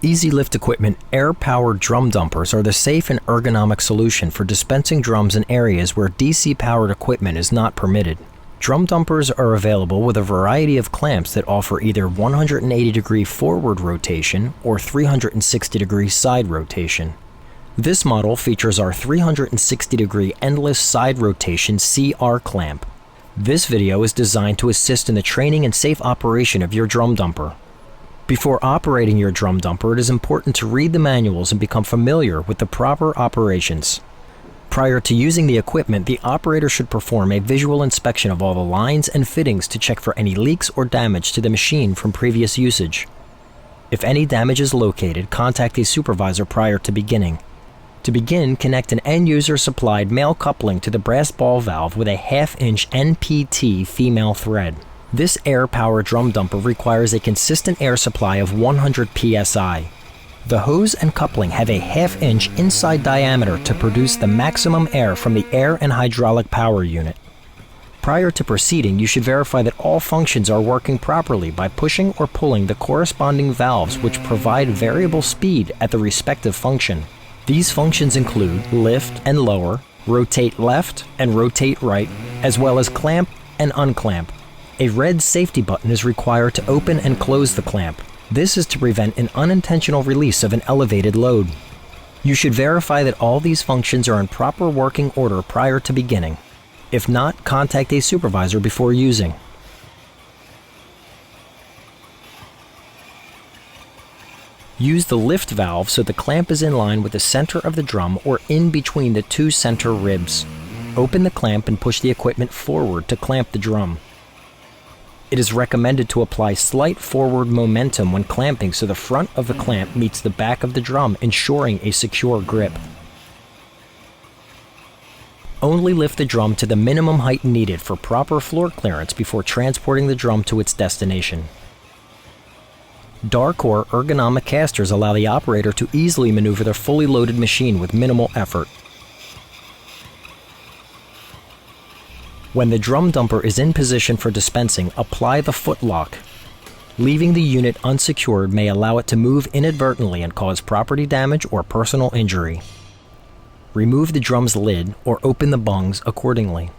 Easy Lift Equipment air-powered drum dumpers are the safe and ergonomic solution for dispensing drums in areas where DC-powered equipment is not permitted. Drum dumpers are available with a variety of clamps that offer either 180-degree forward rotation or 360-degree side rotation. This model features our 360-degree endless side rotation CR clamp. This video is designed to assist in the training and safe operation of your drum dumper. Before operating your drum dumper, it is important to read the manuals and become familiar with the proper operations. Prior to using the equipment, the operator should perform a visual inspection of all the lines and fittings to check for any leaks or damage to the machine from previous usage. If any damage is located, contact a supervisor prior to beginning. To begin, connect an end-user supplied male coupling to the brass ball valve with a 1/2-inch NPT female thread. This air-powered drum dumper requires a consistent air supply of 100 psi. The hose and coupling have a 1/2-inch inside diameter to produce the maximum air from the air and hydraulic power unit. Prior to proceeding, you should verify that all functions are working properly by pushing or pulling the corresponding valves which provide variable speed at the respective function. These functions include lift and lower, rotate left and rotate right, as well as clamp and unclamp. A red safety button is required to open and close the clamp. This is to prevent an unintentional release of an elevated load. You should verify that all these functions are in proper working order prior to beginning. If not, contact a supervisor before using. Use the lift valve so the clamp is in line with the center of the drum or in between the two center ribs. Open the clamp and push the equipment forward to clamp the drum. It is recommended to apply slight forward momentum when clamping so the front of the clamp meets the back of the drum, ensuring a secure grip. Only lift the drum to the minimum height needed for proper floor clearance before transporting the drum to its destination. Dark or ergonomic casters allow the operator to easily maneuver their fully loaded machine with minimal effort. When the drum dumper is in position for dispensing, apply the foot lock. Leaving the unit unsecured may allow it to move inadvertently and cause property damage or personal injury. Remove the drum's lid or open the bungs accordingly.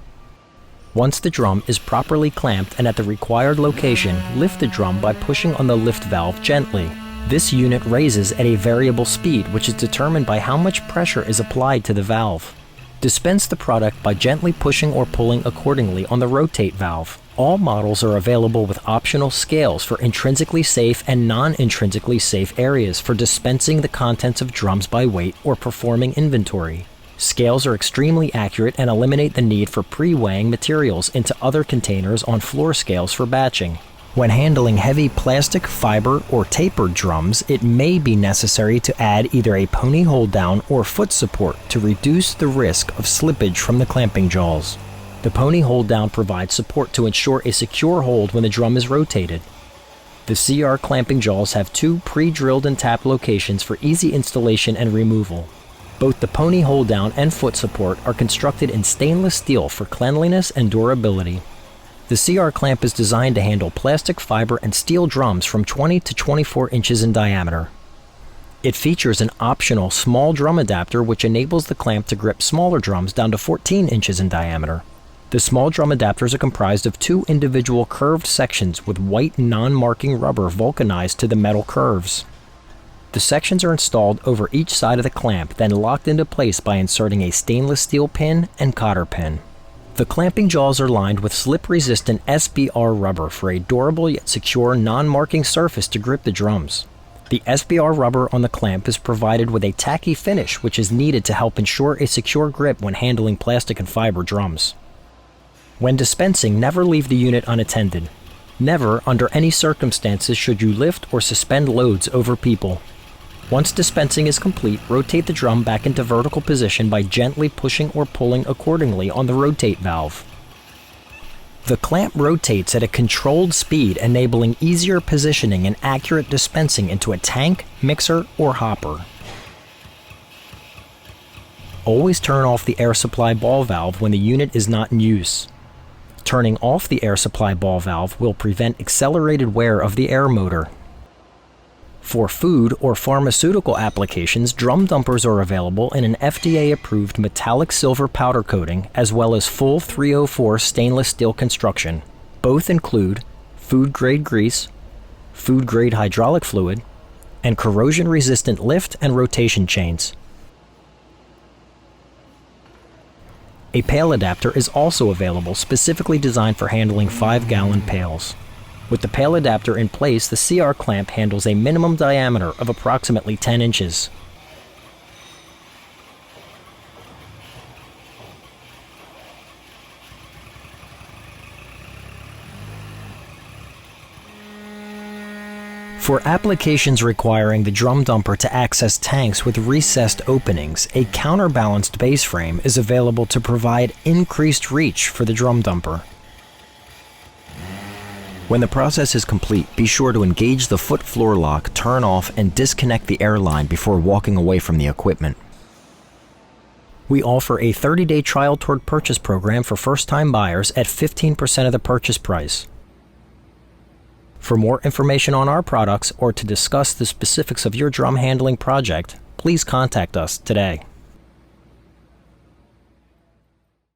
Once the drum is properly clamped and at the required location, lift the drum by pushing on the lift valve gently. This unit raises at a variable speed, which is determined by how much pressure is applied to the valve. Dispense the product by gently pushing or pulling accordingly on the rotate valve. All models are available with optional scales for intrinsically safe and non-intrinsically safe areas for dispensing the contents of drums by weight or performing inventory. Scales are extremely accurate and eliminate the need for pre-weighing materials into other containers on floor scales for batching. When handling heavy plastic, fiber, or tapered drums, it may be necessary to add either a pony hold down or foot support to reduce the risk of slippage from the clamping jaws. The pony hold down provides support to ensure a secure hold when the drum is rotated. The CR clamping jaws have two pre-drilled and tapped locations for easy installation and removal. Both the pony hold down and foot support are constructed in stainless steel for cleanliness and durability. The CR clamp is designed to handle plastic, fiber, and steel drums from 20 to 24 inches in diameter. It features an optional small drum adapter which enables the clamp to grip smaller drums down to 14 inches in diameter. The small drum adapters are comprised of two individual curved sections with white non-marking rubber vulcanized to the metal curves. The sections are installed over each side of the clamp, then locked into place by inserting a stainless steel pin and cotter pin. The clamping jaws are lined with slip-resistant SBR rubber for a durable yet secure non-marking surface to grip the drums. The SBR rubber on the clamp is provided with a tacky finish which is needed to help ensure a secure grip when handling plastic and fiber drums. When dispensing, never leave the unit unattended. Never, under any circumstances, should you lift or suspend loads over people. Once dispensing is complete, rotate the drum back into vertical position by gently pushing or pulling accordingly on the rotate valve. The clamp rotates at a controlled speed, enabling easier positioning and accurate dispensing into a tank, mixer, or hopper. Always turn off the air supply ball valve when the unit is not in use. Turning off the air supply ball valve will prevent accelerated wear of the air motor. For food or pharmaceutical applications, drum dumpers are available in an FDA-approved metallic silver powder coating as well as full 304 stainless steel construction. Both include food-grade grease, food-grade hydraulic fluid, and corrosion-resistant lift and rotation chains. A pail adapter is also available, specifically designed for handling 5-gallon pails. With the pail adapter in place, the CR clamp handles a minimum diameter of approximately 10 inches. For applications requiring the drum dumper to access tanks with recessed openings, a counterbalanced base frame is available to provide increased reach for the drum dumper. When the process is complete, be sure to engage the foot floor lock, turn off, and disconnect the airline before walking away from the equipment. We offer a 30-day trial toward purchase program for first-time buyers at 15% of the purchase price. For more information on our products or to discuss the specifics of your drum handling project, please contact us today.